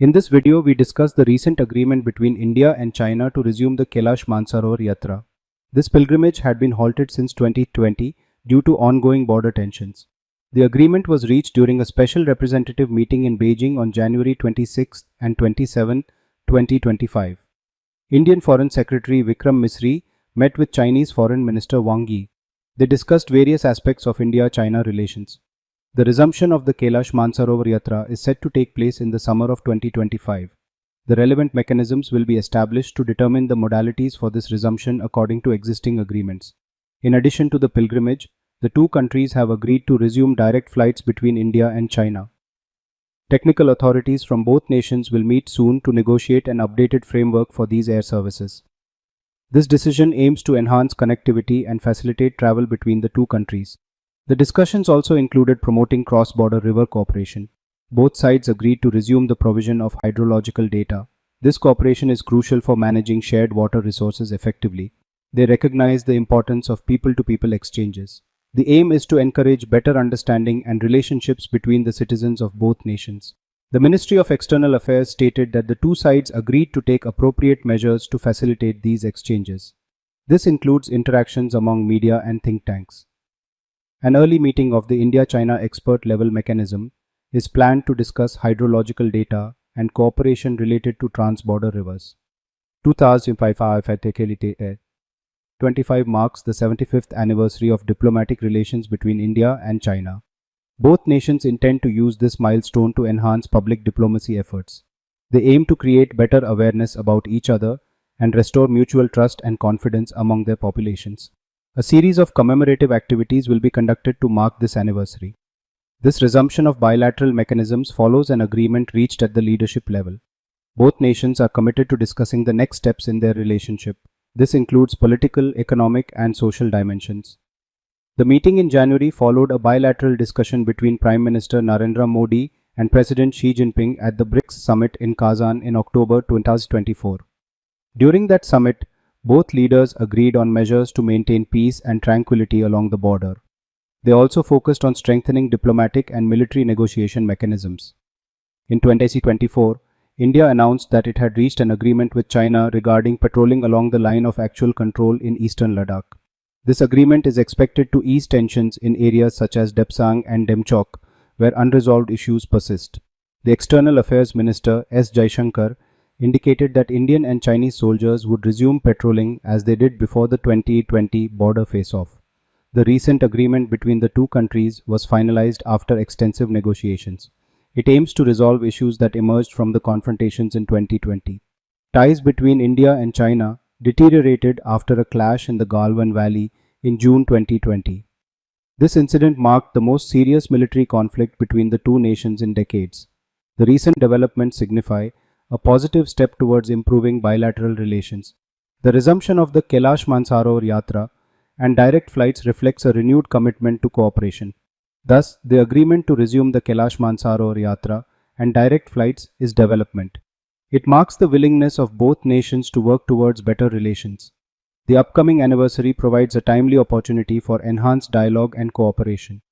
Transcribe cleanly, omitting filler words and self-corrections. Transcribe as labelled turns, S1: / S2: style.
S1: In this video, we discuss the recent agreement between India and China to resume the Kailash Mansarovar Yatra. This pilgrimage had been halted since 2020 due to ongoing border tensions. The agreement was reached during a special representative meeting in Beijing on January 26 and 27, 2025. Indian Foreign Secretary Vikram Misri met with Chinese Foreign Minister Wang Yi. They discussed various aspects of India-China relations. The resumption of the Kailash Mansarovar Yatra is set to take place in the summer of 2025. The relevant mechanisms will be established to determine the modalities for this resumption according to existing agreements. In addition to the pilgrimage, the two countries have agreed to resume direct flights between India and China. Technical authorities from both nations will meet soon to negotiate an updated framework for these air services. This decision aims to enhance connectivity and facilitate travel between the two countries. The discussions also included promoting cross-border river cooperation. Both sides agreed to resume the provision of hydrological data. This cooperation is crucial for managing shared water resources effectively. They recognize the importance of people-to-people exchanges. The aim is to encourage better understanding and relationships between the citizens of both nations. The Ministry of External Affairs stated that the two sides agreed to take appropriate measures to facilitate these exchanges. This includes interactions among media and think tanks. An early meeting of the India-China expert-level mechanism is planned to discuss hydrological data and cooperation related to trans-border rivers. 2025 marks the 75th anniversary of diplomatic relations between India and China. Both nations intend to use this milestone to enhance public diplomacy efforts. They aim to create better awareness about each other and restore mutual trust and confidence among their populations. A series of commemorative activities will be conducted to mark this anniversary. This resumption of bilateral mechanisms follows an agreement reached at the leadership level. Both nations are committed to discussing the next steps in their relationship. This includes political, economic, and social dimensions. The meeting in January followed a bilateral discussion between Prime Minister Narendra Modi and President Xi Jinping at the BRICS summit in Kazan in October 2024. During that summit, both leaders agreed on measures to maintain peace and tranquility along the border. They also focused on strengthening diplomatic and military negotiation mechanisms. In 2024, India announced that it had reached an agreement with China regarding patrolling along the line of actual control in eastern Ladakh. This agreement is expected to ease tensions in areas such as Depsang and Demchok, where unresolved issues persist. The External Affairs Minister S. Jaishankar indicated that Indian and Chinese soldiers would resume patrolling as they did before the 2020 border face-off. The recent agreement between the two countries was finalized after extensive negotiations. It aims to resolve issues that emerged from the confrontations in 2020. Ties between India and China deteriorated after a clash in the Galwan Valley in June 2020. This incident marked the most serious military conflict between the two nations in decades. The recent developments signify a positive step towards improving bilateral relations. The resumption of the Kailash Mansarovar Yatra and direct flights reflects a renewed commitment to cooperation. Thus, the agreement to resume the Kailash Mansarovar Yatra and direct flights is development. It marks the willingness of both nations to work towards better relations. The upcoming anniversary provides a timely opportunity for enhanced dialogue and cooperation.